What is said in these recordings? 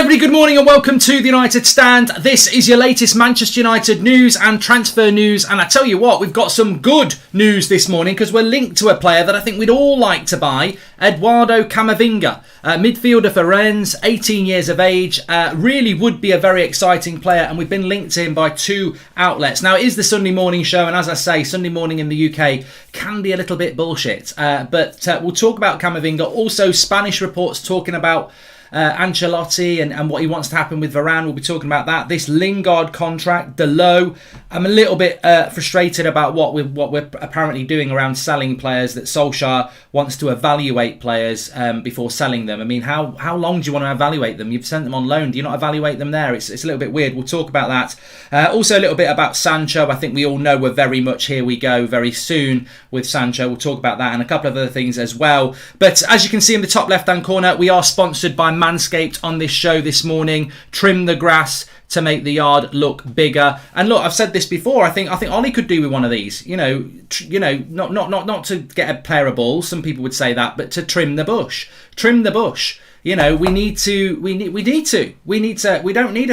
everybody, good morning and welcome to the United Stand. This is your latest Manchester United news and transfer news, and I tell you what, we've got some good news this morning because we're linked to a player that I think we'd all like to buy, Eduardo Camavinga, midfielder for Rennes, 18 years of age, really would be a very exciting player, and we've been linked to him by two outlets. Now, it is the Sunday morning show, and as I say, Sunday morning in the UK can be a little bit bullshit, but we'll talk about Camavinga. Also, Spanish reports talking about Ancelotti and what he wants to happen with Varane. We'll be talking about that. This Lingard contract, Dilo. I'm a little bit frustrated about what we're apparently doing around selling players, that Solskjaer wants to evaluate players before selling them. I mean, how long do you want to evaluate them? You've sent them on loan. Do you not evaluate them there? It's a little bit weird. We'll talk about that. Also a little bit about Sancho. I think we all know we're very much here we go very soon with Sancho. We'll talk about that and a couple of other things as well. But as you can see in the top left-hand corner, we are sponsored by Manscaped on this show this morning. Trim the grass to make the yard look bigger. And look, I've said this before. I think Ollie could do with one of these. Not to get a pair of balls. Some people would say that, but to trim the bush. Trim the bush. We don't need a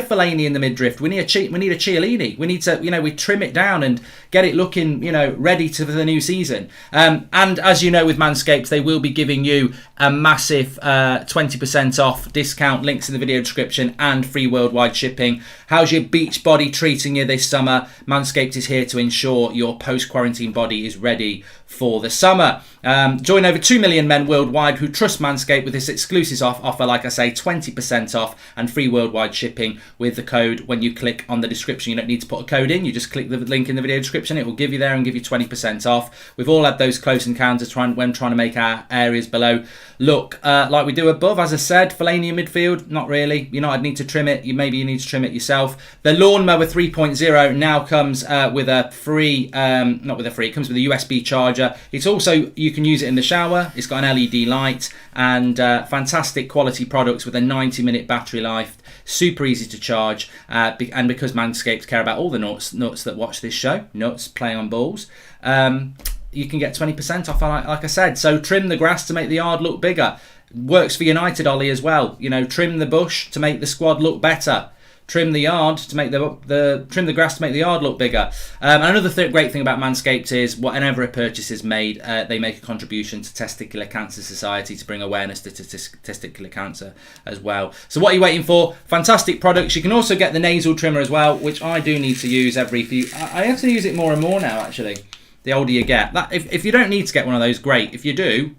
Fellaini in the midriff. We need a Chiellini. We need to, we trim it down and get it looking, ready for the new season. And as you know, with Manscaped, they will be giving you a massive 20% off discount. Links in the video description and free worldwide shipping. How's your beach body treating you this summer? Manscaped is here to ensure your post-quarantine body is ready for the summer. Join over 2 million men worldwide who trust Manscaped with this exclusive offer, like I say, 20% off and free worldwide shipping with the code when you click on the description. You don't need to put a code in, you just click the link in the video description, it will give you there and give you 20% off. We've all had those close encounters when trying to make our areas below look like we do above. As I said, Fellaini in midfield, not really. I'd need to trim it. Maybe you need to trim it yourself. The Lawnmower 3.0 now comes with a free, it comes with a USB charger. It's also, you can use it in the shower. It's got an LED light and fantastic quality products with a 90-minute battery life. Super easy to charge. And because Manscaped care about all the nuts that watch this show, nuts, play on balls, you can get 20% off, like I said. So trim the grass to make the yard look bigger. Works for United, Ollie, as well. Trim the bush to make the squad look better. Trim the yard to make trim the grass to make the yard look bigger. Another great thing about Manscaped is whenever a purchase is made, they make a contribution to Testicular Cancer Society to bring awareness to testicular cancer as well. So what are you waiting for? Fantastic products. You can also get the nasal trimmer as well, which I do need to use every few. I have to use it more and more now, actually. The older you get. If you don't need to get one of those, great. If you do,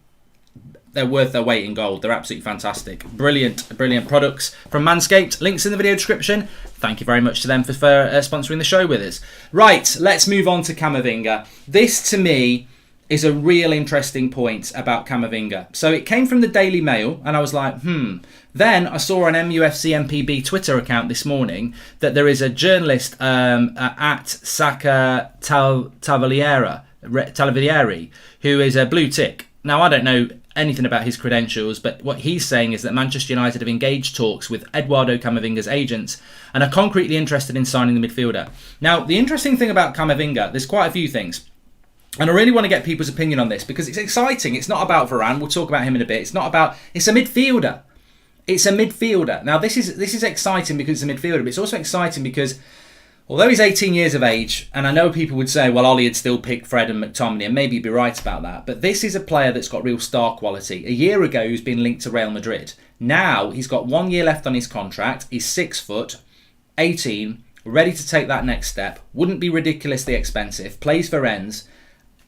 they're worth their weight in gold. They're absolutely fantastic. Brilliant products from Manscaped. Links in the video description. Thank you very much to them for sponsoring the show with us. Right, let's move on to Camavinga. This, to me, is a real interesting point about Camavinga. So it came from the Daily Mail, and I was like, Then I saw on MUFC MPB Twitter account this morning that there is a journalist at Saka Tagliafieri who is a blue tick. Now, I don't know anything about his credentials, but what he's saying is that Manchester United have engaged talks with Eduardo Camavinga's agents and are concretely interested in signing the midfielder. Now, the interesting thing about Camavinga, there's quite a few things. And I really want to get people's opinion on this because it's exciting. It's not about Varane. We'll talk about him in a bit. It's a midfielder. It's a midfielder. Now, this is exciting because it's a midfielder, but it's also exciting because although he's 18 years of age, and I know people would say, well, Ollie would still pick Fred and McTominay, and maybe you'd be right about that, but this is a player that's got real star quality. A year ago, he was being linked to Real Madrid. Now, he's got 1 year left on his contract. He's 6 foot, 18, ready to take that next step. Wouldn't be ridiculously expensive. Plays for Rennes.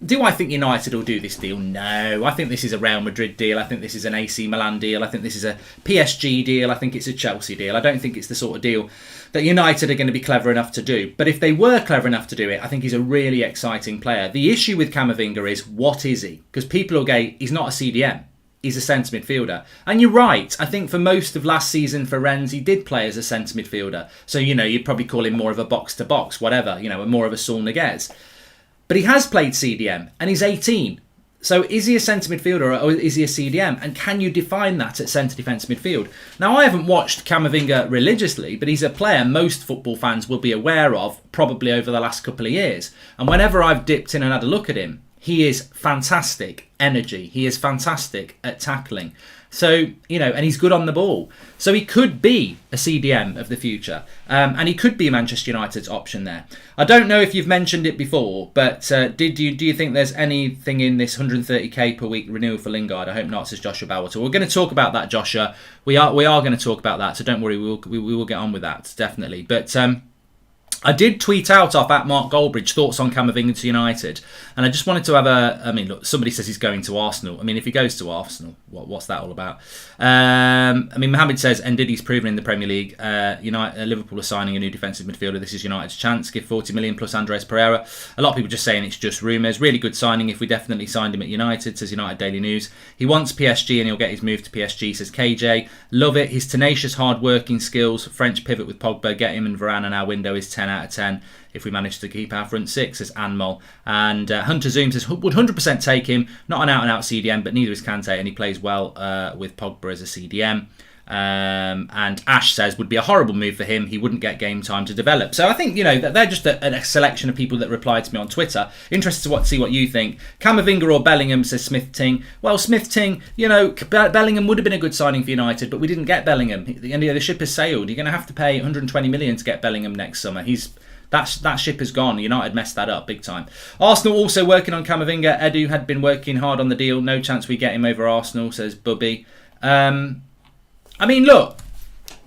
Do I think United will do this deal? No. I think this is a Real Madrid deal. I think this is an AC Milan deal. I think this is a PSG deal. I think it's a Chelsea deal. I don't think it's the sort of deal that United are going to be clever enough to do. But if they were clever enough to do it, I think he's a really exciting player. The issue with Camavinga is, what is he? Because people will go, he's not a CDM. He's a centre midfielder. And you're right. I think for most of last season for Rennes, he did play as a centre midfielder. So, you'd probably call him more of a box-to-box, whatever, more of a Saul Niguez. But he has played CDM and he's 18. So is he a centre midfielder or is he a CDM? And can you define that at centre defence midfield? Now, I haven't watched Camavinga religiously, but he's a player most football fans will be aware of probably over the last couple of years. And whenever I've dipped in and had a look at him, he is fantastic energy. He is fantastic at tackling. So, and he's good on the ball. So he could be a CDM of the future. And he could be Manchester United's option there. I don't know if you've mentioned it before, but do you think there's anything in this 130k per week renewal for Lingard? I hope not, says Joshua Bowater. We're going to talk about that, Joshua. We are going to talk about that, so don't worry, we will get on with that, definitely. But I did tweet out off at Mark Goldbridge thoughts on Camavinga to United, and I just wanted to have look, somebody says he's going to Arsenal. I mean, if he goes to Arsenal, what's that all about? Mohammed says Ndidi's proven in the Premier League. Liverpool are signing a new defensive midfielder. This is United's chance. Give 40 million plus Andres Pereira. A lot of people just saying it's just rumours. Really good signing if we definitely signed him at United, says United Daily News. He wants PSG and he'll get his move to PSG, says KJ. Love it. His tenacious, hard-working skills. French pivot with Pogba. Get him and Varane, and our window is 10 out of 10 if we manage to keep our front six, says Anmol. And Hunter Zoom says would 100% take him. Not an out-and-out CDM, but neither is Kante, and he plays well with Pogba as a CDM. And Ash says would be a horrible move for him. He wouldn't get game time to develop. So I think they're just a selection of people that replied to me on Twitter. Interested to see what you think. Camavinga or Bellingham, says Smith Ting. Well, Smith Ting, Bellingham would have been a good signing for United, but we didn't get Bellingham. The ship has sailed. You're going to have to pay 120 million to get Bellingham next summer. That ship has gone. United messed that up big time. Arsenal also working on Camavinga. Edu had been working hard on the deal. No chance we get him over Arsenal, says Bubby. Look,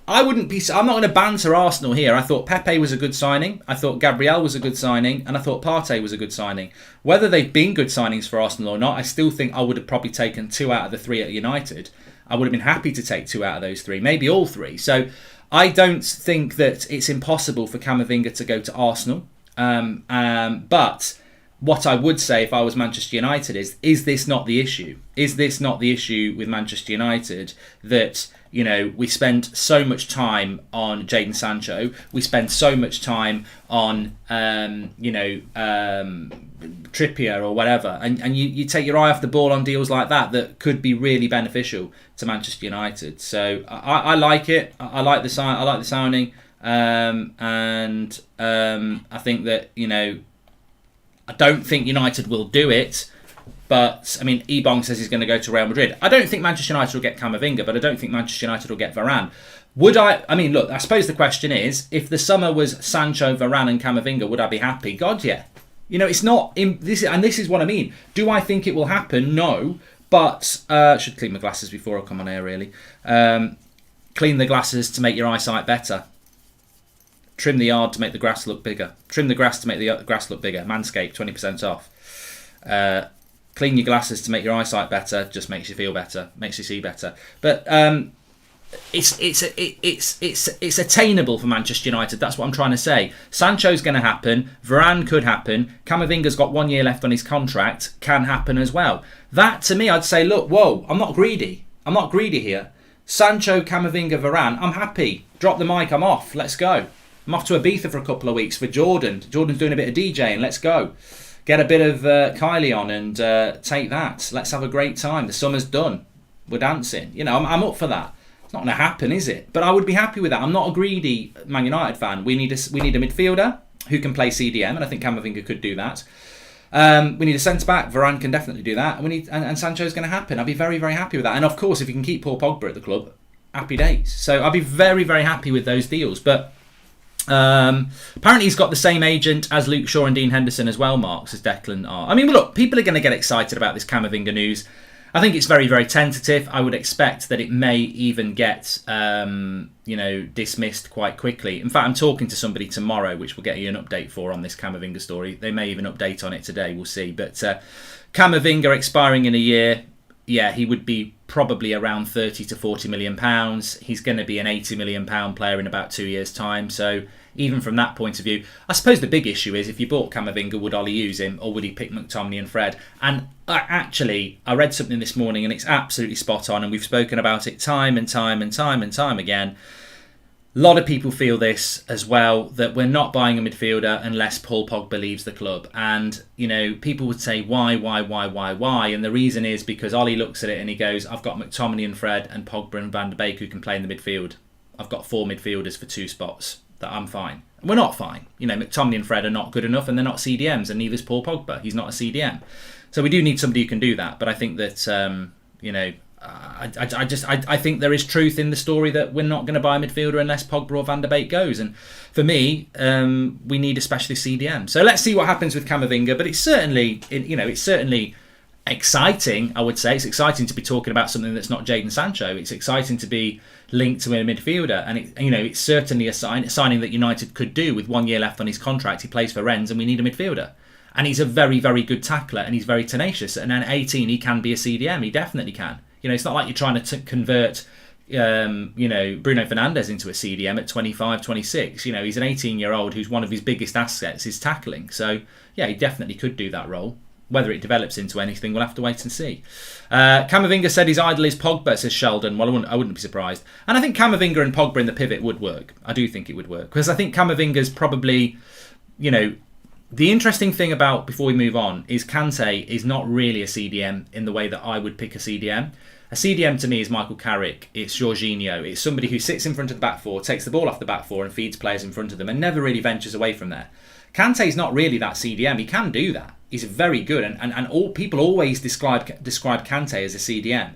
I'm not going to banter Arsenal here. I thought Pepe was a good signing. I thought Gabriel was a good signing. And I thought Partey was a good signing. Whether they've been good signings for Arsenal or not, I still think I would have probably taken 2 out of the 3 at United. I would have been happy to take 2 out of those 3, maybe all 3. So I don't think that it's impossible for Camavinga to go to Arsenal. But what I would say if I was Manchester United is this not the issue? Is this not the issue with Manchester United that, we spend so much time on Jadon Sancho, we spend so much time on, Trippier or whatever, and you take your eye off the ball on deals like that could be really beneficial to Manchester United. So I like it. I like the signing, and I think that I don't think United will do it. But, Ebong says he's going to go to Real Madrid. I don't think Manchester United will get Camavinga, but I don't think Manchester United will get Varane. Look, I suppose the question is, if the summer was Sancho, Varane and Camavinga, would I be happy? God, yeah. It's not... This is what I mean. Do I think it will happen? No. But, I should clean my glasses before I come on air, really. Clean the glasses to make your eyesight better. Trim the yard to make the grass look bigger. Trim the grass to make the grass look bigger. Manscape, 20% off. Clean your glasses to make your eyesight better. Just makes you feel better, makes you see better. But it's attainable for Manchester United. That's what I'm trying to say. Sancho's going to happen. Varane could happen. Camavinga's got 1 year left on his contract. Can happen as well. That to me, I'd say, look, whoa, I'm not greedy. I'm not greedy here. Sancho, Camavinga, Varane. I'm happy. Drop the mic. I'm off. Let's go. I'm off to Ibiza for a couple of weeks for Jordan. Jordan's doing a bit of DJing. Let's go. Get a bit of Kylie on and take that. Let's have a great time. The summer's done. We're dancing. I'm up for that. It's not going to happen, is it? But I would be happy with that. I'm not a greedy Man United fan. We need a midfielder who can play CDM, and I think Camavinga could do that. We need a centre-back. Varane can definitely do that. And Sancho's going to happen. I'd be very, very happy with that. And of course, if you can keep Paul Pogba at the club, happy days. So I'd be very, very happy with those deals. But apparently he's got the same agent as Luke Shaw and Dean Henderson as well, Mark, says Declan R. Look, people are going to get excited about this Camavinga news. I think it's very, very tentative. I would expect that it may even get, dismissed quite quickly. In fact, I'm talking to somebody tomorrow, which we'll get you an update for on this Camavinga story. They may even update on it today. We'll see. But Camavinga expiring in a year, yeah, he would be probably around 30 to 40 million pounds. He's going to be an 80 million pound player in about 2 years' time. So even from that point of view, I suppose the big issue is if you bought Camavinga, would Ollie use him or would he pick McTominay and Fred? And I read something this morning and it's absolutely spot on, and we've spoken about it time and time again. A lot of people feel this as well, that we're not buying a midfielder unless Paul Pogba leaves the club. And, people would say, why? And the reason is because Ollie looks at it and he goes, I've got McTominay and Fred and Pogba and Van der Beek who can play in the midfield. I've got 4 midfielders for 2 spots. That I'm fine. We're not fine. McTominay and Fred are not good enough and they're not CDMs, and neither's Paul Pogba. He's not a CDM. So we do need somebody who can do that. But I think that, I think there is truth in the story that we're not going to buy a midfielder unless Pogba or Van der Beek goes. And for me, we need a specialist CDM. So let's see what happens with Camavinga. But it's certainly exciting, I would say. It's exciting to be talking about something that's not Jadon Sancho. It's exciting to be linked to a midfielder, and it's certainly a signing that United could do with 1 year left on his contract. He plays for Rennes, and we need a midfielder. And he's a very, very good tackler, and he's very tenacious. And at 18, he can be a CDM. He definitely can. It's not like you're trying to convert, Bruno Fernandes into a CDM at 25, 26. He's an 18-year-old whose one of his biggest assets is tackling. So, yeah, he definitely could do that role. Whether it develops into anything, we'll have to wait and see. Camavinga said his idol is Pogba, says Sheldon. Well, I wouldn't be surprised. And I think Camavinga and Pogba in the pivot would work. I do think it would work. Because I think Camavinga's probably, the interesting thing about, before we move on, is Kante is not really a CDM in the way that I would pick a CDM. A CDM to me is Michael Carrick, it's Jorginho, it's somebody who sits in front of the back four, takes the ball off the back four and feeds players in front of them and never really ventures away from there. Kante's not really that CDM, he can do that. He's very good, and all people always describe Kante as a CDM.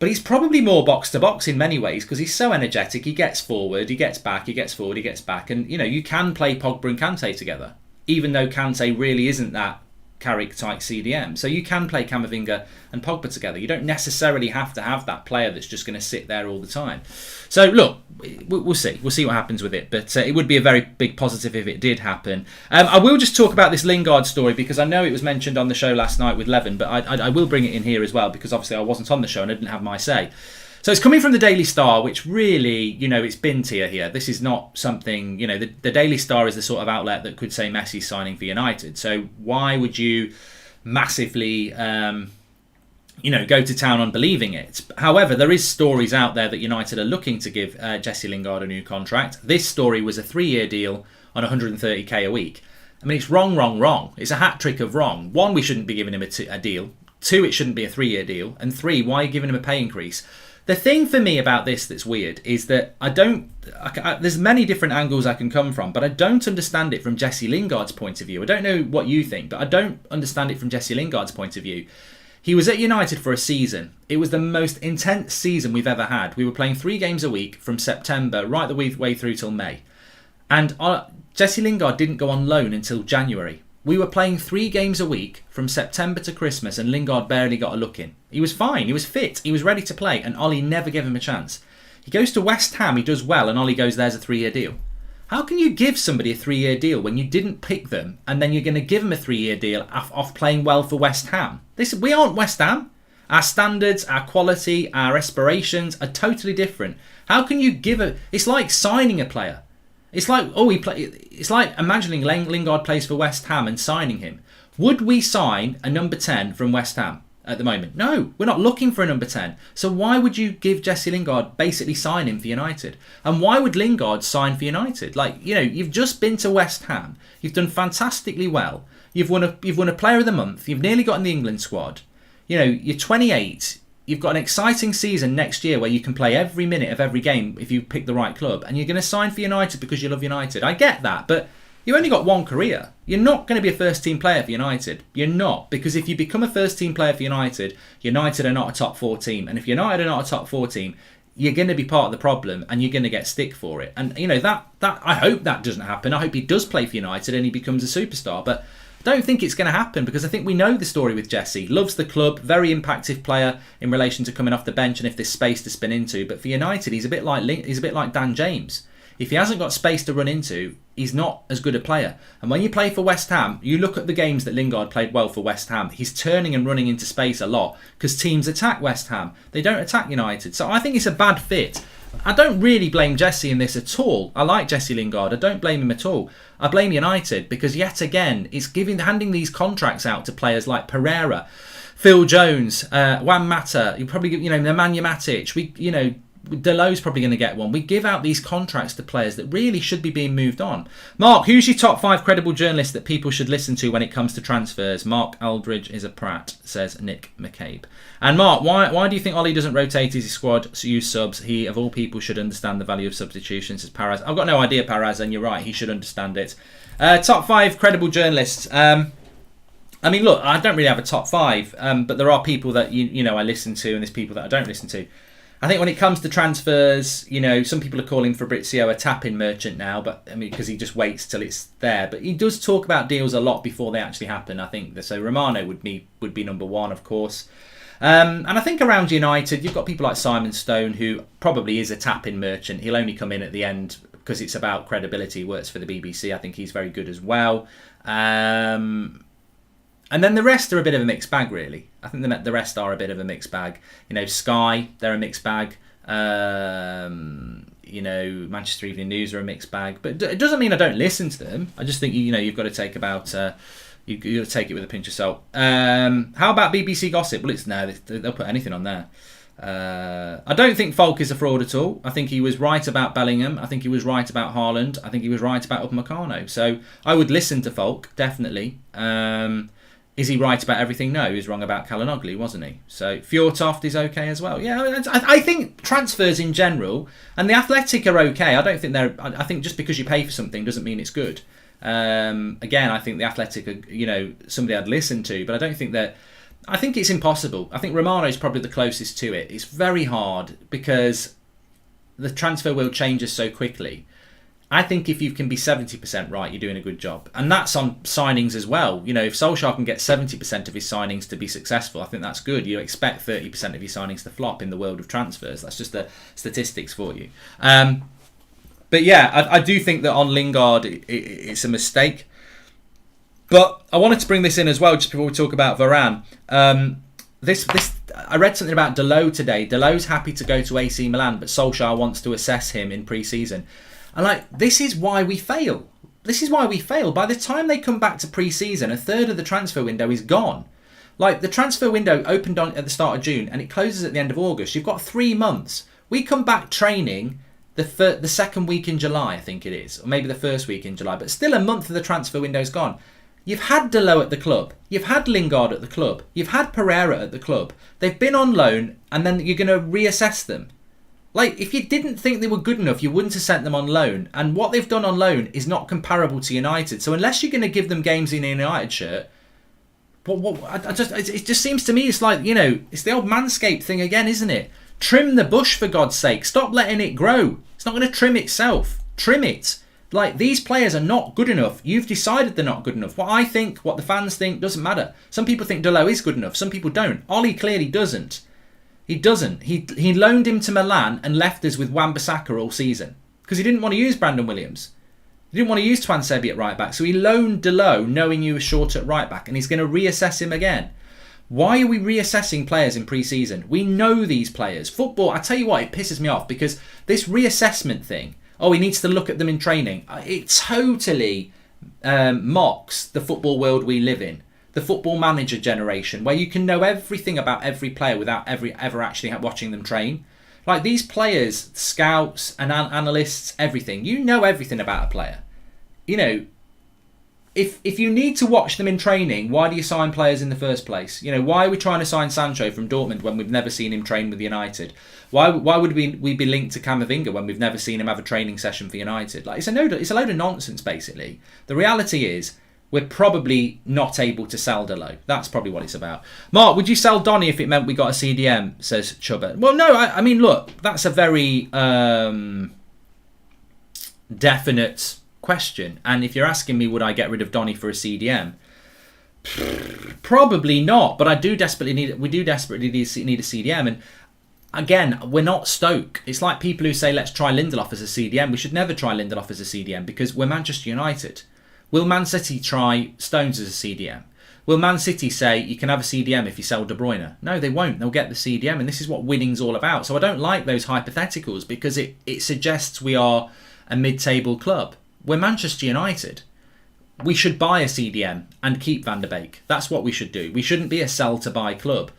But he's probably more box-to-box in many ways because he's so energetic, he gets forward, he gets back, he gets forward, he gets back. And, you can play Pogba and Kante together, even though Kante really isn't that Carrick-type CDM. So you can play Camavinga and Pogba together. You don't necessarily have to have that player that's just going to sit there all the time. So look, we'll see. We'll see what happens with it. But it would be a very big positive if it did happen. I will just talk about this Lingard story because I know it was mentioned on the show last night with Levin, but I will bring it in here as well because obviously I wasn't on the show and I didn't have my say. So it's coming from the Daily Star, which really, it's bin tier here. This is not something, the Daily Star is the sort of outlet that could say Messi's signing for United. So why would you massively, go to town on believing it? However, there is stories out there that United are looking to give Jesse Lingard a new contract. This story was a 3-year deal on 130k a week. I mean, it's wrong. It's a hat trick of wrong. 1, we shouldn't be giving him a deal. 2, it shouldn't be a 3-year deal. And 3, why are you giving him a pay increase? The thing for me about this that's weird is that there's many different angles I can come from, but I don't understand it from Jesse Lingard's point of view. I don't know what you think, but I don't understand it from Jesse Lingard's point of view. He was at United for a season. It was the most intense season we've ever had. We were playing 3 games a week from September right the way through till May. And Jesse Lingard didn't go on loan until January. We were playing 3 games a week from September to Christmas and Lingard barely got a look in. He was fine, he was fit, he was ready to play and Ollie never gave him a chance. He goes to West Ham, he does well and Ollie goes, there's a 3-year deal. How can you give somebody a 3-year deal when you didn't pick them and then you're going to give them a 3-year deal off playing well for West Ham? We aren't West Ham. Our standards, our quality, our aspirations are totally different. How can you it's like signing a player. It's like it's like imagining Lingard plays for West Ham and signing him. Would we sign a number 10 from West Ham at the moment? No, we're not looking for a number 10. So why would you give Jesse Lingard, basically sign him for United? And why would Lingard sign for United? You've just been to West Ham. You've done fantastically well. You've won a Player of the Month. You've nearly got in the England squad. You're 28. You've got an exciting season next year where you can play every minute of every game if you pick the right club. And you're going to sign for United because you love United. I get that, but you only got one career. You're not going to be a first-team player for United. You're not. Because if you become a first-team player for United, United are not a top-4 team. And if United are not a top-4 team, you're going to be part of the problem and you're going to get stick for it. And, that I hope that doesn't happen. I hope he does play for United and he becomes a superstar. But I don't think it's going to happen because I think we know the story with Jesse. Loves the club, very impactful player in relation to coming off the bench and if there's space to spin into. But for United, he's a bit like Dan James. If he hasn't got space to run into, he's not as good a player. And when you play for West Ham, you look at the games that Lingard played well for West Ham. He's turning and running into space a lot because teams attack West Ham. They don't attack United. So I think it's a bad fit. I don't really blame Jesse in this at all. I like Jesse Lingard. I don't blame him at all. I blame United because yet again, it's handing these contracts out to players like Pereira, Phil Jones, Juan Mata. You probably Nemanja Matic. Dilo's probably going to get one. We give out these contracts to players that really should be being moved on. Mark, who's your top 5 credible journalists that people should listen to when it comes to transfers? Mark Aldridge is a prat, says Nick McCabe. And Mark, why do you think Ollie doesn't rotate his squad, use subs? He, of all people, should understand the value of substitutions, says Paraz. I've got no idea, Paraz, and you're right, he should understand it. Top 5 credible journalists. I mean, look, I don't really have a top five, but there are people that you know I listen to, and there's people that I don't listen to. I think when it comes to transfers, you know, some people are calling Fabrizio a tap-in merchant now, but I mean, because he just waits till it's there. But he does talk about deals a lot before they actually happen. I think so. Romano would be number one, of course. And I think around United, you've got people like Simon Stone, who probably is a tap-in merchant. He'll only come in at the end because it's about credibility. He works for the BBC. I think he's very good as well. And then the rest are a bit of a mixed bag, really. I think the rest are a bit of a mixed bag. You know, Sky, they're a mixed bag. You know, Manchester Evening News are a mixed bag. But it doesn't mean I don't listen to them. I just think, you know, you've got to take you've got to take it with a pinch of salt. How about BBC Gossip? Well, they'll put anything on there. I don't think Falk is a fraud at all. I think he was right about Bellingham. I think he was right about Haaland. I think he was right about Upamecano. So I would listen to Falk, definitely. Is he right about everything? No, he was wrong about Kalinoglu, wasn't he? So Fjortoft is okay as well. Yeah, I think transfers in general, and the Athletic are okay. I think just because you pay for something doesn't mean it's good. Again, I think the Athletic are, you know, somebody I'd listen to, but I don't think that. I think it's impossible. I think Romano is probably the closest to it. It's very hard because the transfer world changes so quickly. I think if you can be 70% right, you're doing a good job. And that's on signings as well. You know, if Solskjaer can get 70% of his signings to be successful, I think that's good. You expect 30% of your signings to flop in the world of transfers. That's just the statistics for you. But yeah, I do think that on Lingard, it's a mistake. But I wanted to bring this in as well, just before we talk about Varane. I read something about Dilo today. Dilo's happy to go to AC Milan, but Solskjaer wants to assess him in pre-season. And this is why we fail. This is why we fail. By the time they come back to pre-season, a third of the transfer window is gone. The transfer window opened at the start of June and it closes at the end of August. You've got 3 months. We come back training the second week in July, I think it is, or maybe the first week in July. But still, a month of the transfer window's gone. You've had Dilo at the club. You've had Lingard at the club. You've had Pereira at the club. They've been on loan, and then you're going to reassess them. If you didn't think they were good enough, you wouldn't have sent them on loan. And what they've done on loan is not comparable to United. So unless you're going to give them games in a United shirt, it just seems to me it's it's the old Manscape thing again, isn't it? Trim the bush, for God's sake. Stop letting it grow. It's not going to trim itself. Trim it. These players are not good enough. You've decided they're not good enough. What I think, what the fans think, doesn't matter. Some people think Dilo is good enough. Some people don't. Ollie clearly doesn't. He doesn't. He loaned him to Milan and left us with Wan-Bissaka all season because he didn't want to use Brandon Williams. He didn't want to use Twan Sebi at right back. So he loaned Dilo knowing he was short at right back, and he's going to reassess him again. Why are we reassessing players in pre-season? We know these players. Football, I tell you what, it pisses me off because this reassessment thing, he needs to look at them in training. It totally mocks the football world we live in. The football manager generation, where you can know everything about every player without ever actually watching them train. These players, scouts and analysts, everything. You know everything about a player. You know, if you need to watch them in training, why do you sign players in the first place? You know, why are we trying to sign Sancho from Dortmund when we've never seen him train with United? Why would we be linked to Camavinga when we've never seen him have a training session for United? It's a load of nonsense, basically. The reality is, we're probably not able to sell Dilo. That's probably what it's about. Mark, would you sell Donny if it meant we got a CDM, says Chubba? Well, no, I mean, look, that's a very definite question. And if you're asking me, would I get rid of Donny for a CDM? Probably not, but we do desperately need a CDM. And again, we're not Stoke. It's like people who say, let's try Lindelof as a CDM. We should never try Lindelof as a CDM because we're Manchester United. Will Man City try Stones as a CDM? Will Man City say you can have a CDM if you sell De Bruyne? No, they won't. They'll get the CDM, and this is what winning's all about. So I don't like those hypotheticals because it suggests we are a mid-table club. We're Manchester United. We should buy a CDM and keep Van der Beek. That's what we should do. We shouldn't be a sell-to-buy club.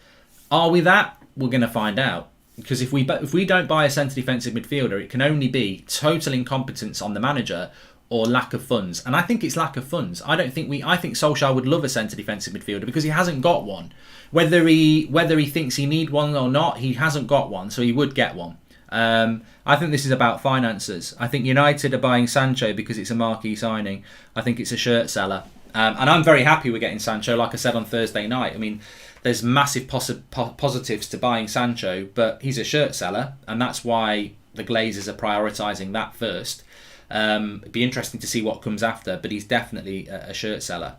Are we that? We're going to find out. Because if we don't buy a centre defensive midfielder, it can only be total incompetence on the manager or lack of funds. And I think it's lack of funds. I think Solskjaer would love a centre defensive midfielder because he hasn't got one. Whether he thinks he need one or not, he hasn't got one, so he would get one. I think this is about finances. I think United are buying Sancho because it's a marquee signing. I think it's a shirt seller. And I'm very happy we're getting Sancho, like I said on Thursday night. I mean, there's massive positives to buying Sancho, but he's a shirt seller, and that's why the Glazers are prioritising that first. It'd be interesting to see what comes after, but he's definitely a shirt seller.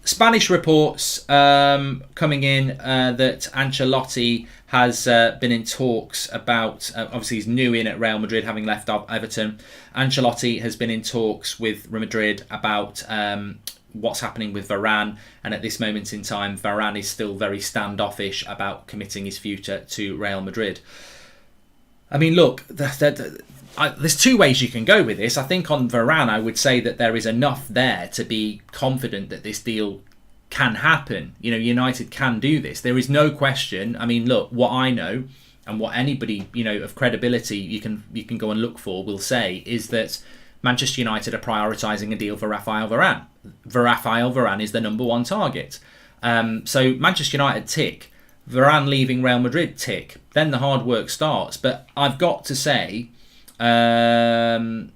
Spanish reports coming in that Ancelotti has been in talks about, obviously he's new in at Real Madrid, having left Everton. Ancelotti has been in talks with Real Madrid about what's happening with Varane, and at this moment in time, Varane is still very standoffish about committing his future to Real Madrid. I mean, look, there's two ways you can go with this. I think on Varane, I would say that there is enough there to be confident that this deal can happen. You know, United can do this. There is no question. I mean, look, what I know and what anybody, you know, of credibility you can go and look for will say is that Manchester United are prioritising a deal for Raphael Varane. Raphael Varane is the number one target. So Manchester United tick. Varane leaving Real Madrid tick. Then the hard work starts. But I've got to say, I'll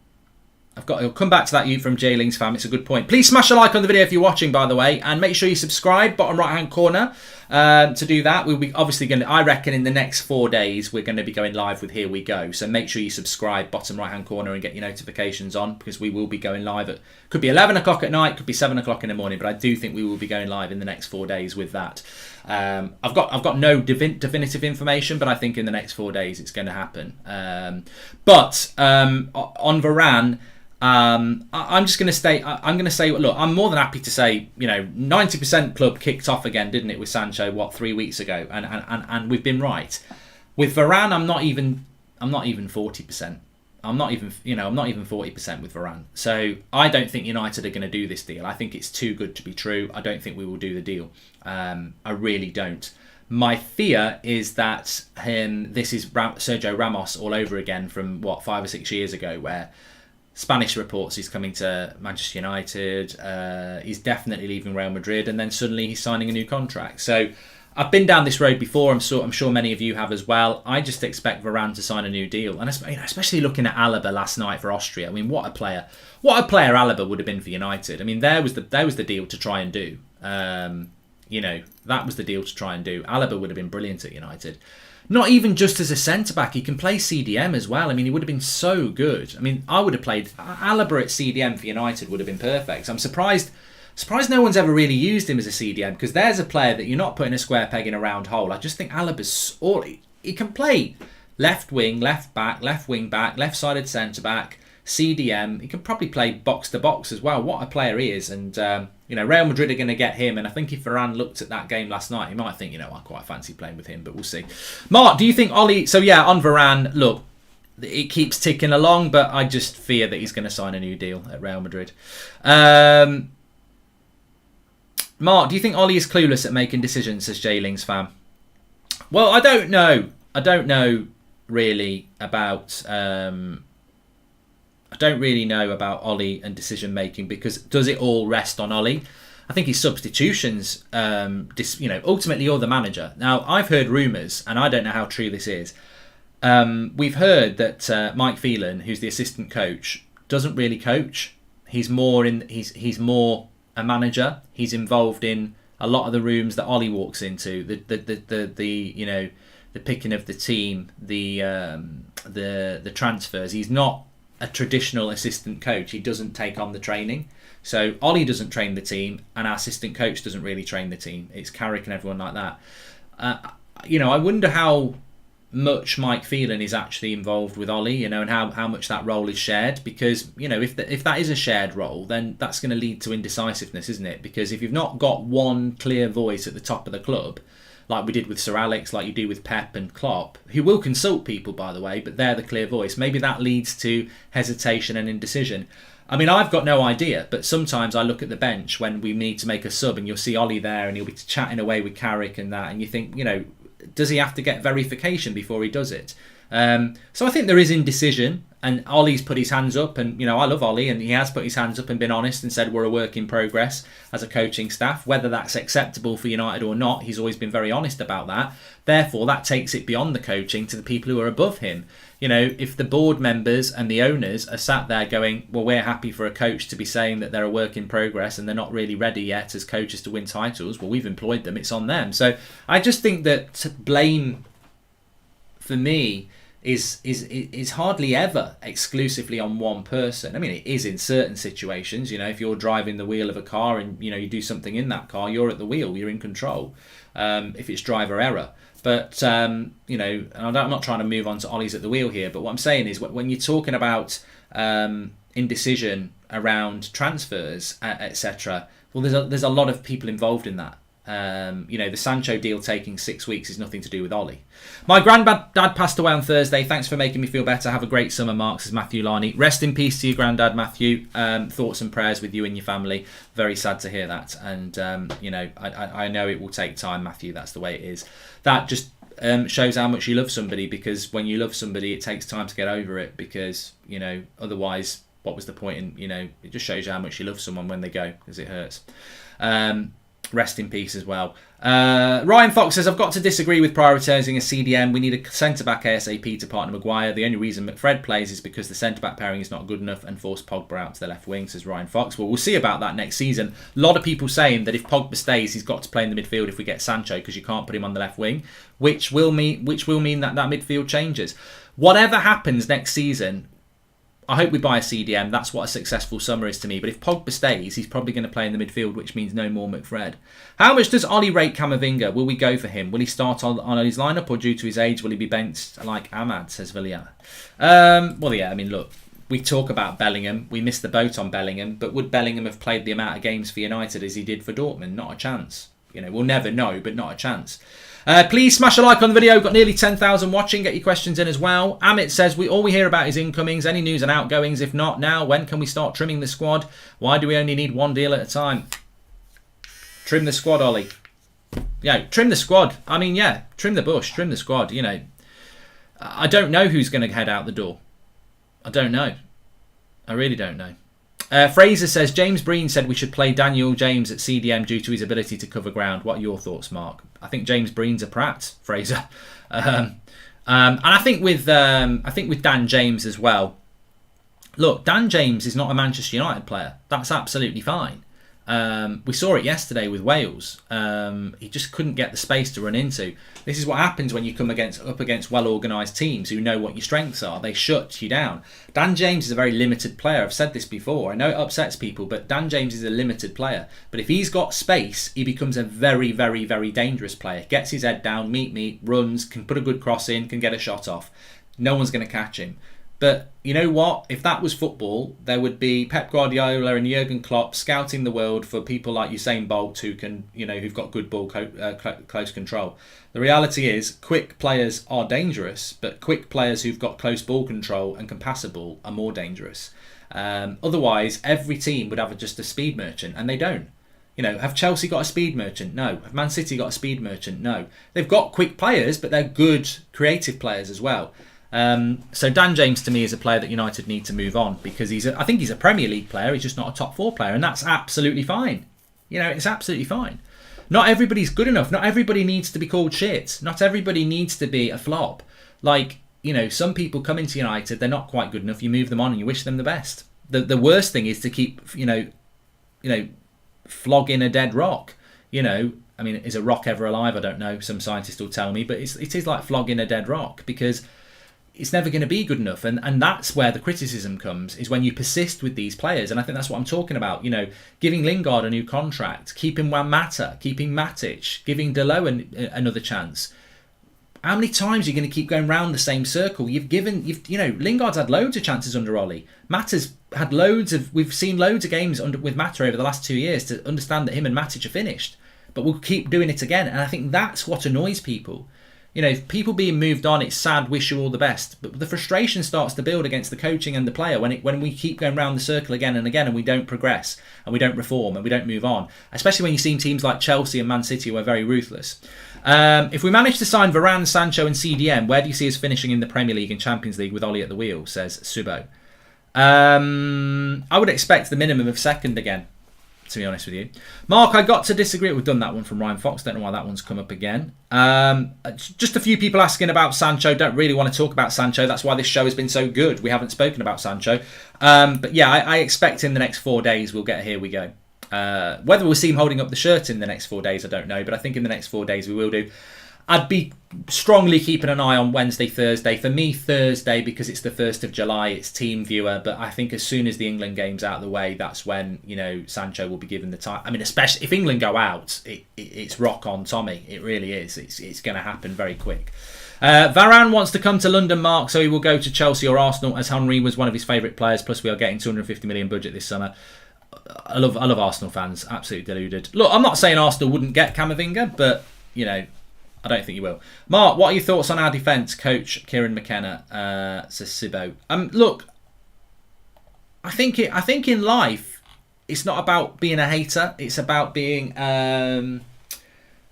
come back to that from J-Lings fam. It's a good point. Please smash a like on the video if you're watching, by the way, and make sure you subscribe, bottom right hand corner, to do that. We'll be obviously going to, I reckon in the next 4 days, we're going to be going live with Here We Go. So make sure you subscribe, bottom right hand corner, and get your notifications on, because we will be going live at, could be 11 o'clock at night, could be 7 o'clock in the morning, but I do think we will be going live in the next 4 days with that. I've got no definitive information, but I think in the next 4 days it's going to happen. But on Varane, I'm just going to stay. I'm going to say, look, I'm more than happy to say, you know, 90% club kicked off again, didn't it, with Sancho? 3 weeks ago, and we've been right. With Varane, I'm not even 40%. I'm not even 40% with Varane. So I don't think United are going to do this deal. I think it's too good to be true. I don't think we will do the deal. I really don't. My fear is that this is Sergio Ramos all over again from 5 or 6 years ago, where Spanish reports he's coming to Manchester United. He's definitely leaving Real Madrid, and then suddenly he's signing a new contract. So I've been down this road before. I'm sure many of you have as well. I just expect Varane to sign a new deal, and especially looking at Alaba last night for Austria. I mean, what a player Alaba would have been for United. I mean, there was the deal to try and do. That was the deal to try and do. Alaba would have been brilliant at United. Not even just as a centre-back, he can play CDM as well. I mean, he would have been so good. I mean, I would have played Alaba at CDM for United would have been perfect. I'm surprised no one's ever really used him as a CDM, because there's a player that you're not putting a square peg in a round hole. I just think Alaba's he can play left wing, left back, left wing back, left-sided centre-back, CDM. He can probably play box-to-box as well. What a player he is. And, Real Madrid are going to get him. And I think if Varane looked at that game last night, he might think, I quite fancy playing with him, but we'll see. Mark, do you think Ollie... So, yeah, on Varane, look, it keeps ticking along, but I just fear that he's going to sign a new deal at Real Madrid. Mark, do you think Ollie is clueless at making decisions, says J-Lings fam? Well, I don't know. I don't know really about... I don't really know about Ollie and decision making, because does it all rest on Ollie? I think his substitutions, ultimately you're the manager. Now, I've heard rumours, and I don't know how true this is. We've heard that Mike Phelan, who's the assistant coach, doesn't really coach. He's more a manager. He's involved in a lot of the rooms that Ollie walks into. The picking of the team, the transfers. He's not a traditional assistant coach. He doesn't take on the training. So Ollie doesn't train the team, and our assistant coach doesn't really train the team. It's Carrick and everyone like that. I wonder how much Mike Phelan is actually involved with Ollie, and how much that role is shared. Because, if that is a shared role, then that's going to lead to indecisiveness, isn't it? Because if you've not got one clear voice at the top of the club, like we did with Sir Alex, like you do with Pep and Klopp, who will consult people, by the way, but they're the clear voice. Maybe that leads to hesitation and indecision. I mean, I've got no idea, but sometimes I look at the bench when we need to make a sub, and you'll see Ollie there, and he'll be chatting away with Carrick and that, and you think, does he have to get verification before he does it? So I think there is indecision. And Ollie's put his hands up, and I love Ollie, and he has put his hands up and been honest and said we're a work in progress as a coaching staff. Whether that's acceptable for United or not, he's always been very honest about that. Therefore, that takes it beyond the coaching to the people who are above him. If the board members and the owners are sat there going, well, we're happy for a coach to be saying that they're a work in progress and they're not really ready yet as coaches to win titles, well, we've employed them, it's on them. So I just think that blame, for me, is hardly ever exclusively on one person. I mean, it is in certain situations. If you're driving the wheel of a car and you do something in that car, you're at the wheel, you're in control. If it's driver error. But, and I'm not trying to move on to Ollie's at the wheel here, but what I'm saying is when you're talking about indecision around transfers, etc., well, there's a lot of people involved in that. The Sancho deal taking 6 weeks is nothing to do with Ollie. My granddad passed away on Thursday. Thanks for making me feel better. Have a great summer, Mark, says Matthew Larney. Rest in peace to your granddad, Matthew. Thoughts and prayers with you and your family. Very sad to hear that. And, I know it will take time, Matthew. That's the way it is. That just shows how much you love somebody, because when you love somebody, it takes time to get over it, because, otherwise, what was the point in, it just shows you how much you love someone when they go, because it hurts. Rest in peace as well. Ryan Fox says, I've got to disagree with prioritising a CDM. We need a centre-back ASAP to partner Maguire. The only reason McFred plays is because the centre-back pairing is not good enough and forced Pogba out to the left wing, says Ryan Fox. Well, we'll see about that next season. A lot of people saying that if Pogba stays, he's got to play in the midfield if we get Sancho, because you can't put him on the left wing, which will mean that midfield changes. Whatever happens next season, I hope we buy a CDM. That's what a successful summer is to me. But if Pogba stays, he's probably going to play in the midfield, which means no more McFred. How much does Ollie rate Camavinga? Will we go for him? Will he start on his lineup, or due to his age, will he be benched like Ahmad, says Villiers? Well, yeah, I mean, look, we talk about Bellingham. We missed the boat on Bellingham. But would Bellingham have played the amount of games for United as he did for Dortmund? Not a chance. We'll never know, but not a chance. Please smash a like on the video. We've got nearly 10,000 watching. Get your questions in as well. Amit says, all we hear about is incomings. Any news and outgoings? If not now, when can we start trimming the squad? Why do we only need one deal at a time? Trim the squad, Ollie. Yeah, trim the squad. I mean, yeah, trim the bush, trim the squad. I don't know who's going to head out the door. I don't know. I really don't know. Fraser says, James Breen said we should play Daniel James at CDM due to his ability to cover ground. What are your thoughts, Mark? I think James Breen's a prat, Fraser. And I think with Dan James as well. Look, Dan James is not a Manchester United player. That's absolutely fine. We saw it yesterday with Wales. He just couldn't get the space to run into. This is what happens when you come up against well-organised teams who know what your strengths are. They shut you down. Dan James is a very limited player. I've said this before. I know it upsets people, but Dan James is a limited player. But if he's got space, he becomes a very, very, very dangerous player. Gets his head down, meet, runs, can put a good cross in, can get a shot off. No one's going to catch him. But you know what? If that was football, there would be Pep Guardiola and Jurgen Klopp scouting the world for people like Usain Bolt who can, who've got good ball close control. The reality is, quick players are dangerous, but quick players who've got close ball control and can pass a ball are more dangerous. Otherwise, every team would have just a speed merchant, and they don't. Have Chelsea got a speed merchant? No. Have Man City got a speed merchant? No. They've got quick players, but they're good creative players as well. So Dan James to me is a player that United need to move on, because I think he's a Premier League player. He's just not a top 4 player, and that's absolutely fine. It's absolutely fine. Not everybody's good enough. Not everybody needs to be called shit. Not everybody needs to be a flop. Some people come into United, they're not quite good enough. You move them on and you wish them the best. The worst thing is to keep flogging a dead rock. I mean, is a rock ever alive? I don't know. Some scientists will tell me, but it is like flogging a dead rock, because it's never going to be good enough. And that's where the criticism comes, is when you persist with these players. And I think that's what I'm talking about. Giving Lingard a new contract, keeping Juan Mata, keeping Matic, giving Dilo another chance. How many times are you going to keep going round the same circle? Lingard's had loads of chances under Ollie. Mata's had we've seen loads of games with Mata over the last 2 years to understand that him and Matic are finished. But we'll keep doing it again. And I think that's what annoys people. You know, people being moved on, it's sad, wish you all the best. But the frustration starts to build against the coaching and the player when we keep going round the circle again and again and we don't progress and we don't reform and we don't move on. Especially when you see teams like Chelsea and Man City who are very ruthless. If we manage to sign Varane, Sancho and CDM, where do you see us finishing in the Premier League and Champions League with Ollie at the wheel, says Subo. I would expect the minimum of second again, to be honest with you. Mark, I got to disagree. We've done that one from Ryan Fox. Don't know why that one's come up again. Just a few people asking about Sancho. Don't really want to talk about Sancho. That's why this show has been so good. We haven't spoken about Sancho. But yeah, I expect in the next 4 days we'll get a Here We Go. Whether we'll see him holding up the shirt in the next 4 days, I don't know. But I think in the next 4 days we will do. I'd be strongly keeping an eye on Wednesday, Thursday. For me, Thursday, because it's the 1st of July, it's team viewer. But I think as soon as the England game's out of the way, that's when, you know, Sancho will be given the time. I mean, especially if England go out, it's rock on Tommy. It really is. It's going to happen very quick. Varane wants to come to London, Mark, so he will go to Chelsea or Arsenal, as Henry was one of his favourite players. Plus, we are getting 250 million budget this summer. I love Arsenal fans. Absolutely deluded. Look, I'm not saying Arsenal wouldn't get Camavinga, but, you know, I don't think you will. Mark, what are your thoughts on our defence, coach Kieran McKenna? Says Sibo. Look, I think in life it's not about being a hater. It's about being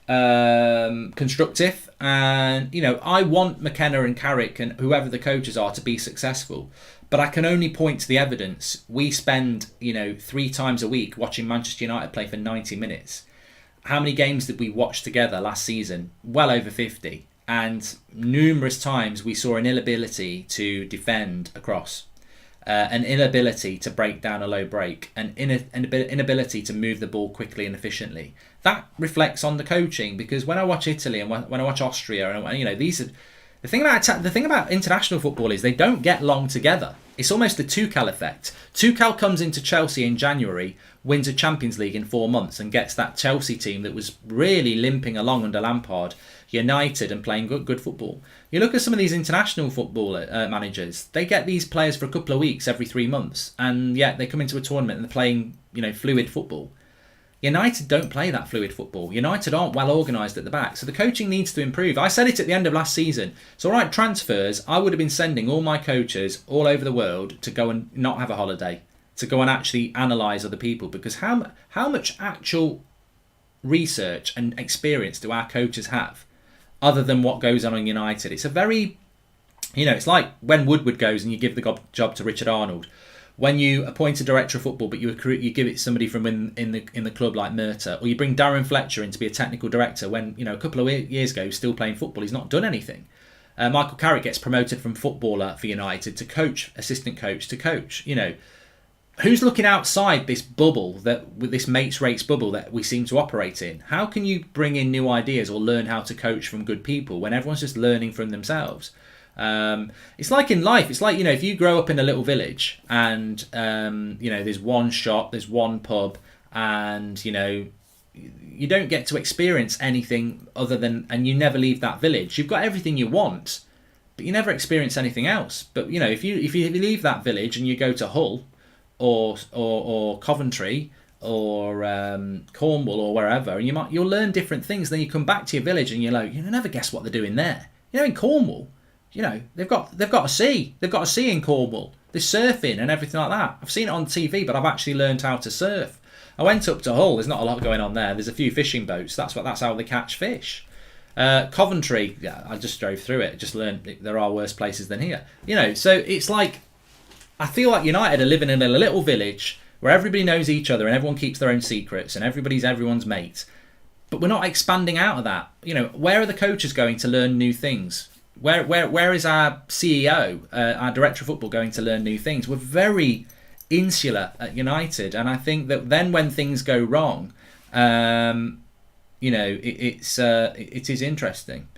constructive. And you know, I want McKenna and Carrick and whoever the coaches are to be successful. But I can only point to the evidence. We spend, you know, 3 times a week watching Manchester United play for 90 minutes. How many games did we watch together last season? Well over 50. And numerous times we saw an inability to defend across. An inability to break down a low break. An inability to move the ball quickly and efficiently. That reflects on the coaching, because when I watch Italy and when I watch Austria, and you know, these are... The thing about international football is they don't get long together. It's almost the Tuchel effect. Tuchel comes into Chelsea in January, wins a Champions League in 4 months and gets that Chelsea team that was really limping along under Lampard, united and playing good football. You look at some of these international football managers, they get these players for a couple of weeks every 3 months, and yet they come into a tournament and they're playing, you know, fluid football. United don't play that fluid football. United aren't well organised at the back, so the coaching needs to improve. I said it at the end of last season. So, all right, transfers, I would have been sending all my coaches all over the world to go and not have a holiday, to go and actually analyse other people, because how much actual research and experience do our coaches have other than what goes on in United? It's a very, you know, it's like when Woodward goes and you give the job to Richard Arnold. When you appoint a director of football, but you give it somebody from in the club like Murta, or you bring Darren Fletcher in to be a technical director when, you know, a couple of years ago he was still playing football, he's not done anything. Michael Carrick gets promoted from footballer for United to coach, assistant coach to coach. You know, who's looking outside this bubble, with this mates rates bubble that we seem to operate in? How can you bring in new ideas or learn how to coach from good people when everyone's just learning from themselves? It's like in life. It's like, you know, if you grow up in a little village and you know, there's one shop, there's one pub, and you know, you don't get to experience anything other than, and you never leave that village. You've got everything you want, but you never experience anything else. But you know, if you leave that village and you go to Hull or Coventry or Cornwall or wherever, and you'll learn different things. Then you come back to your village and you're like, you never guess what they're doing there. You know, in Cornwall, you know, they've got a sea. They've got a sea in Cornwall. There's surfing and everything like that. I've seen it on TV, but I've actually learned how to surf. I went up to Hull. There's not a lot going on there. There's a few fishing boats. That's how they catch fish. Coventry, yeah, I just drove through it. Just learned there are worse places than here. You know, so it's like, I feel like United are living in a little village where everybody knows each other and everyone keeps their own secrets and everybody's everyone's mate. But we're not expanding out of that. You know, where are the coaches going to learn new things? Where is our CEO, our director of football, going to learn new things? We're very insular at United, and I think that then when things go wrong, you know, it is interesting.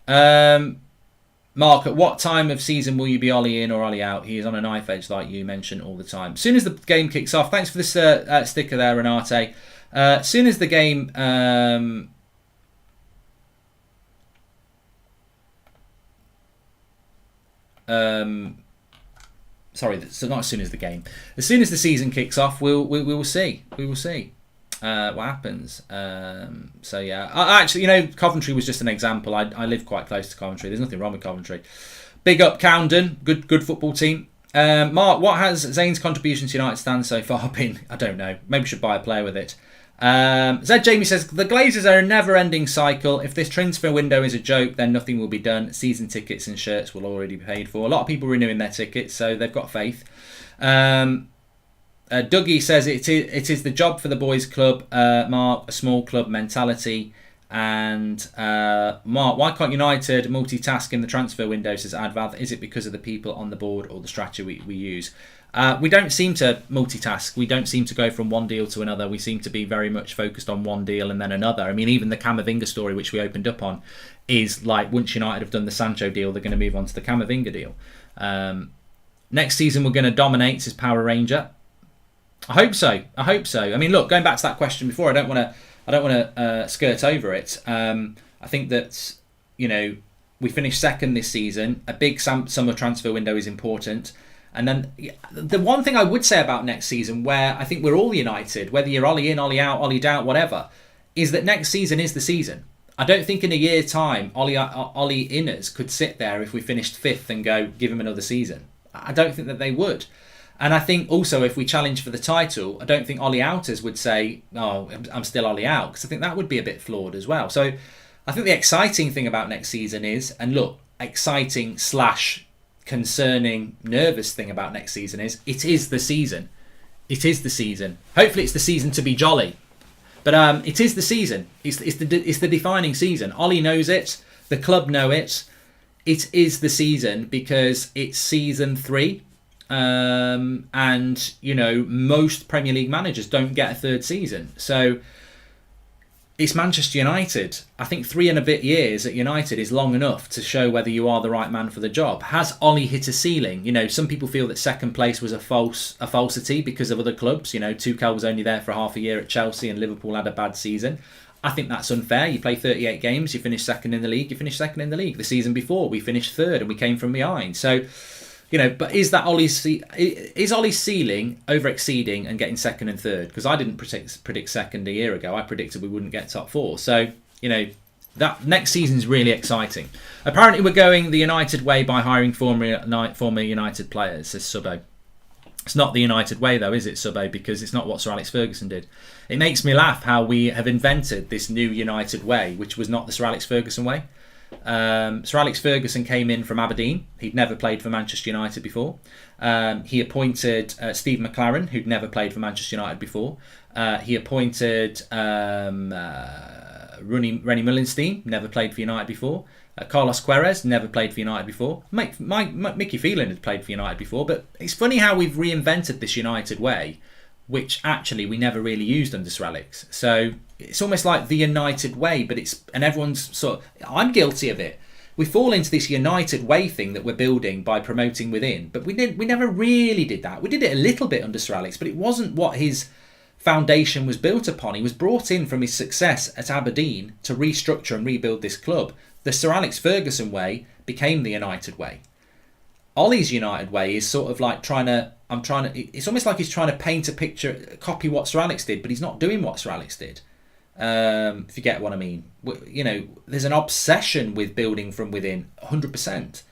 Mark, at what time of season will you be Ollie in or Ollie out? He is on a knife edge, like you mentioned all the time. As soon as the game kicks off, thanks for this sticker there, Renate. As soon as the game... sorry, so not as soon as the game. As soon as the season kicks off, we will see. We will see. what happens. So yeah, actually, Coventry was just an example. I live quite close to Coventry. There's nothing wrong with Coventry. Big up Camden, good football team. Mark, what has Zane's contribution to United stand so far been? I don't know. Maybe we should buy a player with it. Zed Jamie says, the Glazers are a never-ending cycle. If this transfer window is a joke, then nothing will be done. Season tickets and shirts will already be paid for. A lot of people renewing their tickets, so they've got faith. Dougie says it is the job for the boys' club, Mark, a small club mentality. And Mark, why can't United multitask in the transfer window, says Advath? Is it because of the people on the board or the strategy we use? We don't seem to multitask. We don't seem to go from one deal to another. We seem to be very much focused on one deal and then another. I mean, even the Camavinga story, which we opened up on, is like once United have done the Sancho deal, they're going to move on to the Camavinga deal. Next season, we're going to dominate, says Power Ranger. I hope so. I mean, look, going back to that question before, I don't want to skirt over it. I think that, we finished second this season. A big summer transfer window is important. And then the one thing I would say about next season, where I think we're all united, whether you're Ollie in, Ollie out, Ollie down, whatever, is that next season is the season. I don't think in a year's time, Ollie inners could sit there if we finished fifth and go, give him another season. I don't think that they would. And I think also if we challenge for the title, I don't think Ollie outers would say, oh, I'm still Ollie out, because I think that would be a bit flawed as well. So I think the exciting thing about next season is, and look, exciting / concerning, nervous thing about next season is, it is the season. It is the season. Hopefully it's the season to be jolly. But it is the season. It's the defining season. Ollie knows it. The club know it. It is the season because it's season 3. And, most Premier League managers don't get a third season. So it's Manchester United. I think 3 and a bit years at United is long enough to show whether you are the right man for the job. Has Ollie hit a ceiling? Some people feel that second place was a falsity because of other clubs. Tuchel was only there for half a year at Chelsea and Liverpool had a bad season. I think that's unfair. You play 38 games, you finish second in the league, The season before, we finished third and we came from behind. So, but is Ollie's ceiling over-exceeding and getting second and third? Because I didn't predict second a year ago. I predicted we wouldn't get top 4. So, that next season's really exciting. Apparently, we're going the United way by hiring former United players, says Subbo. It's not the United way, though, is it, Subbo? Because it's not what Sir Alex Ferguson did. It makes me laugh how we have invented this new United way, which was not the Sir Alex Ferguson way. Sir Alex Ferguson came in from Aberdeen. He'd never played for Manchester United before. He appointed Steve McLaren, who'd never played for Manchester United before. He appointed Rennie Mullenstein, never played for United before. Carlos Queiroz, never played for United before. Mickey Phelan had played for United before. But it's funny how we've reinvented this United way, which actually we never really used under Sir Alex. So it's almost like the United way, but everyone's sort of, I'm guilty of it. We fall into this United way thing that we're building by promoting within, but we never really did that. We did it a little bit under Sir Alex, but it wasn't what his foundation was built upon. He was brought in from his success at Aberdeen to restructure and rebuild this club. The Sir Alex Ferguson way became the United way. Ollie's United way is sort of like it's almost like he's trying to paint a picture, copy what Sir Alex did, but he's not doing what Sir Alex did. If you get what I mean. There's an obsession with building from within, 100%,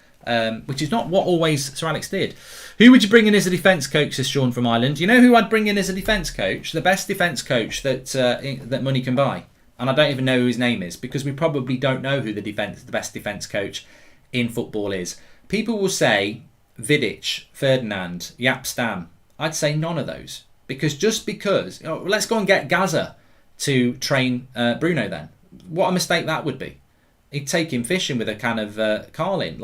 which is not what always Sir Alex did. Who would you bring in as a defence coach, says Sean from Ireland? You know who I'd bring in as a defence coach? The best defence coach that money can buy. And I don't even know who his name is, because we probably don't know who the best defence coach in football is. People will say Vidic, Ferdinand, Jaap Stam. I'd say none of those. Because let's go and get Gaza to train Bruno then. What a mistake that would be. He'd take him fishing with a can of Carlin.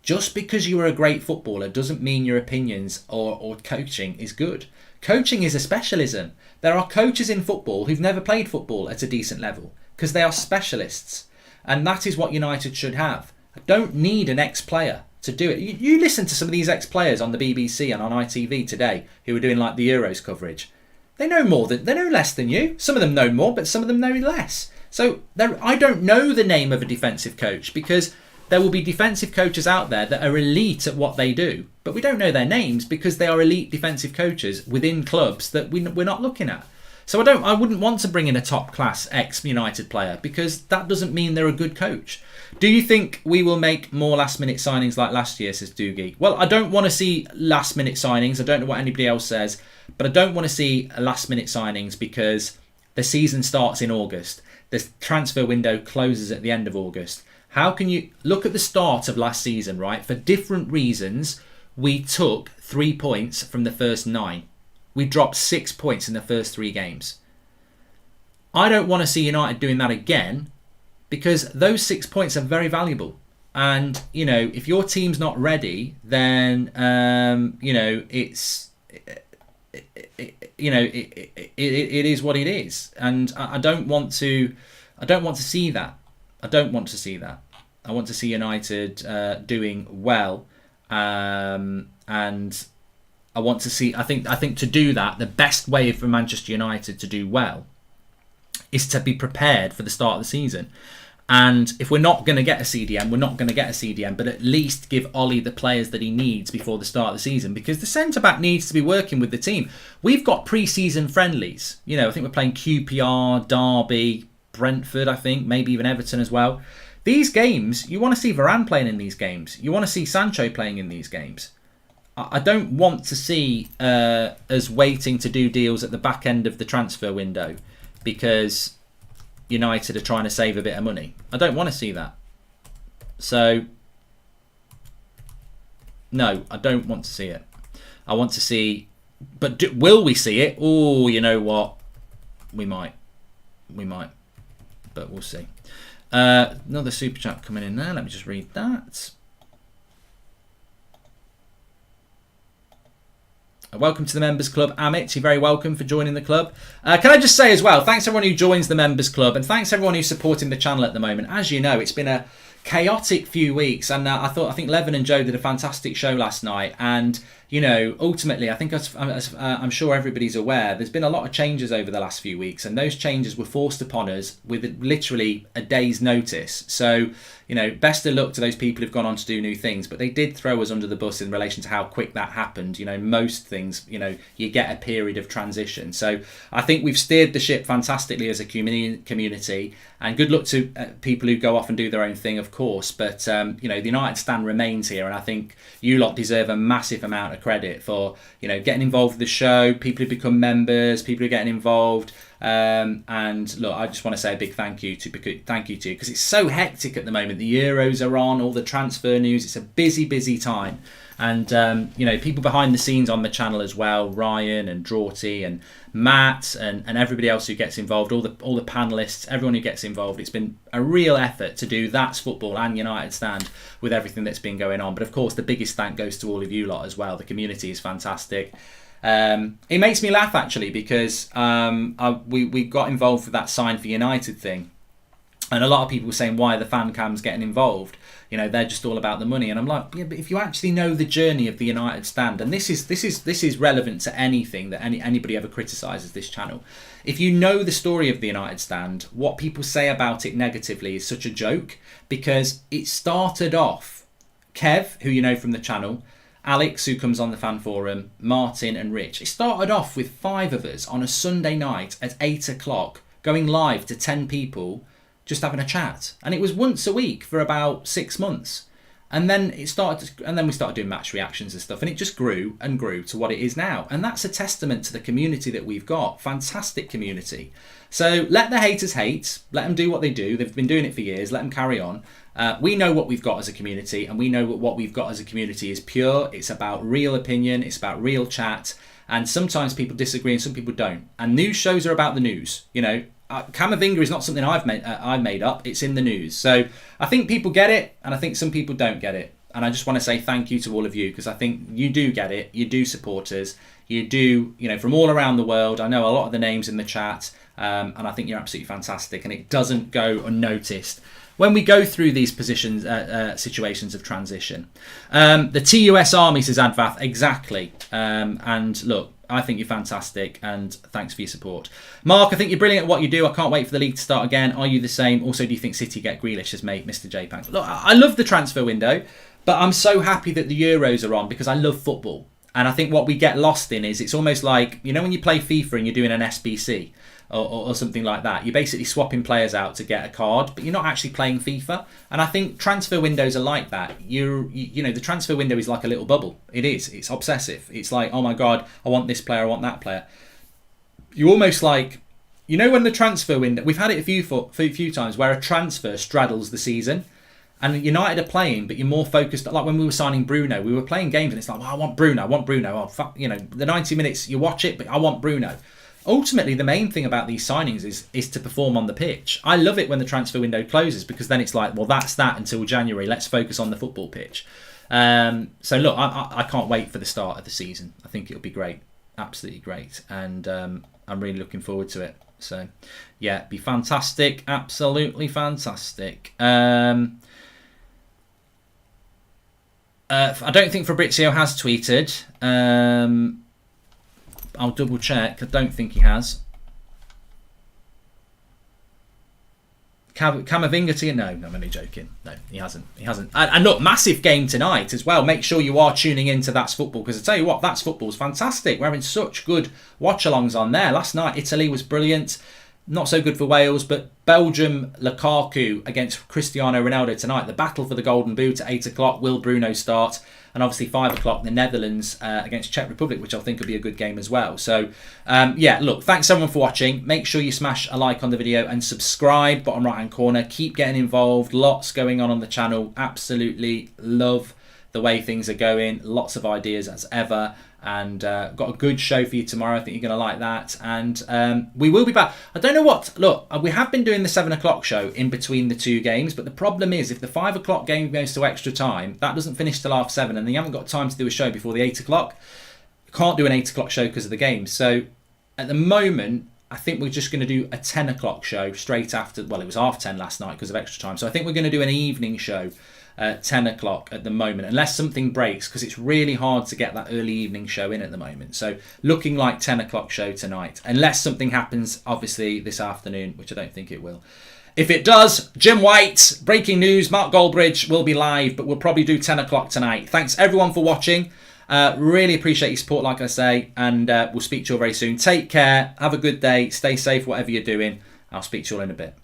Just because you are a great footballer doesn't mean your opinions or coaching is good. Coaching is a specialism. There are coaches in football who've never played football at a decent level because they are specialists. And that is what United should have. I don't need an ex-player to do it. You listen to some of these ex-players on the BBC and on ITV today who are doing like the Euros coverage. They know less than you. Some of them know more, but some of them know less. So I don't know the name of a defensive coach because there will be defensive coaches out there that are elite at what they do, but we don't know their names because they are elite defensive coaches within clubs that we're not looking at. So I wouldn't want to bring in a top class ex-United player, because that doesn't mean they're a good coach. Do you think we will make more last minute signings like last year, says Doogie? Well, I don't want to see last minute signings. I don't know what anybody else says, but I don't want to see last minute signings because the season starts in August. The transfer window closes at the end of August. How can you look at the start of last season, right? For different reasons, we took 3 points from the first 9. We dropped 6 points in the first 3 games. I don't want to see United doing that again, because those 6 points are very valuable. And, you know, if your team's not ready, then, you know, it is what it is. And I don't want to see that. I don't want to see that. I want to see United doing well, and I want to see. I think to do that, the best way for Manchester United to do well is to be prepared for the start of the season. And if we're not going to get a CDM, we're not going to get a CDM, but at least give Ollie the players that he needs before the start of the season, because the centre-back needs to be working with the team. We've got pre-season friendlies. You know, I think we're playing QPR, Derby, Brentford, I think, maybe even Everton as well. These games, you want to see Varane playing in these games. You want to see Sancho playing in these games. I don't want to see us waiting to do deals at the back end of the transfer window because United are trying to save a bit of money. I don't want to see that. So, no, I don't want to see it. I want to see... But will we see it? Oh, you know what? We might. We might. But we'll see. Another super chat coming in there. Let me just read that. Welcome to the Members Club, Amit. You're very welcome for joining the club. Can I just say as well, thanks everyone who joins the Members Club, and thanks everyone who's supporting the channel at the moment. As you know, it's been a chaotic few weeks, and I think Levin and Joe did a fantastic show last night, and you know, ultimately, I think I'm sure everybody's aware, there's been a lot of changes over the last few weeks, and those changes were forced upon us with literally a day's notice. So, you know, best of luck to those people who've gone on to do new things, but they did throw us under the bus in relation to how quick that happened. You know, most things, you know, you get a period of transition. So I think we've steered the ship fantastically as a community, and good luck to people who go off and do their own thing, of course. But, you know, the United stand remains here, and I think you lot deserve a massive amount of credit for, you know, getting involved with the show, people who become members, people who are getting involved. And look, I just want to say a big thank you to you, because it's so hectic at the moment. The Euros are on, all the transfer news. It's a busy time. And, you know, people behind the scenes on the channel as well, Ryan and Drawty and Matt and everybody else who gets involved, all the panellists, everyone who gets involved. It's been a real effort to do That's Football and United Stand with everything that's been going on. But of course, the biggest thank goes to all of you lot as well. The community is fantastic. It makes me laugh actually, because we got involved with that Sign for United thing. And a lot of people were saying, why are the fan cams getting involved? You know, they're just all about the money. And I'm like, yeah, but if you actually know the journey of the United Stand, and this is relevant to anything that anybody ever criticises this channel. If you know the story of the United Stand, what people say about it negatively is such a joke, because it started off, Kev, who you know from the channel, Alex, who comes on the fan forum, Martin and Rich. It started off with 5 of us on a Sunday night at 8 o'clock, going live to 10 people, just having a chat. And it was once a week for about 6 months. And then we started doing match reactions and stuff, and it just grew and grew to what it is now. And that's a testament to the community that we've got. Fantastic community. So let the haters hate, let them do what they do. They've been doing it for years, let them carry on. We know what we've got as a community, and we know what we've got as a community is pure. It's about real opinion, it's about real chat, and sometimes people disagree and some people don't. And news shows are about the news. You know, Camavinga is not something I've made up. It's in the news. So I think people get it, and I think some people don't get it. And I just want to say thank you to all of you, because I think you do get it. You do support us. You do, you know, from all around the world. I know a lot of the names in the chat, and I think you're absolutely fantastic. And it doesn't go unnoticed when we go through these positions, situations of transition. The TUS Army, says Advath, exactly. And look, I think you're fantastic, and thanks for your support. Mark, I think you're brilliant at what you do. I can't wait for the league to start again. Are you the same? Also, do you think City get Grealish as mate, Mr. J-Pank? Look, I love the transfer window, but I'm so happy that the Euros are on, because I love football. And I think what we get lost in is it's almost like, you know, when you play FIFA and you're doing an SBC or something like that, you're basically swapping players out to get a card, but you're not actually playing FIFA. And I think transfer windows are like that. You know, the transfer window is like a little bubble. It is. It's obsessive. It's like, oh my God, I want this player, I want that player. You almost like, you know, when the transfer window, we've had it a few times where a transfer straddles the season. And United are playing, but you're more focused. Like when we were signing Bruno, we were playing games and it's like, well, I want Bruno. Oh, you know, the 90 minutes, you watch it, but I want Bruno. Ultimately, the main thing about these signings is to perform on the pitch. I love it when the transfer window closes because then it's like, well, that's that until January. Let's focus on the football pitch. So look, I can't wait for the start of the season. I think it'll be great. Absolutely great. And I'm really looking forward to it. So, yeah, be fantastic. Absolutely fantastic. I don't think Fabrizio has tweeted. I'll double check. I don't think he has. Camavinga to you? No, I'm only joking. No, he hasn't. And look, massive game tonight as well. Make sure you are tuning into That's Football because I tell you what, That's Football is fantastic. We're having such good watch-alongs on there. Last night, Italy was brilliant. Not so good for Wales, but Belgium, Lukaku against Cristiano Ronaldo tonight. The battle for the Golden Boot at 8 o'clock. Will Bruno start? And obviously 5 o'clock, the Netherlands against Czech Republic, which I think will be a good game as well. So, yeah, look, thanks everyone for watching. Make sure you smash a like on the video and subscribe, bottom right-hand corner. Keep getting involved. Lots going on the channel. Absolutely love the way things are going. Lots of ideas as ever. And got a good show for you tomorrow. I think you're going to like that. And we will be back. I don't know what. Look, we have been doing the 7 o'clock show in between the two games. But the problem is, if the 5 o'clock game goes to extra time, that doesn't finish till 7:30. And then you haven't got time to do a show before the 8 o'clock. Can't do an 8 o'clock show because of the game. So at the moment, I think we're just going to do a 10 o'clock show straight after. Well, it was 10:30 last night because of extra time. So I think we're going to do an evening show. 10 o'clock at the moment, unless something breaks, because it's really hard to get that early evening show in at the moment. So looking like 10 o'clock show tonight, unless something happens obviously this afternoon, which I don't think it will. If it does, Jim White, breaking news, Mark Goldbridge will be live, but we'll probably do 10 o'clock tonight. Thanks everyone for watching. Really appreciate your support, like I say, and we'll speak to you all very soon. Take care, have a good day, stay safe, whatever you're doing. I'll speak to you all in a bit.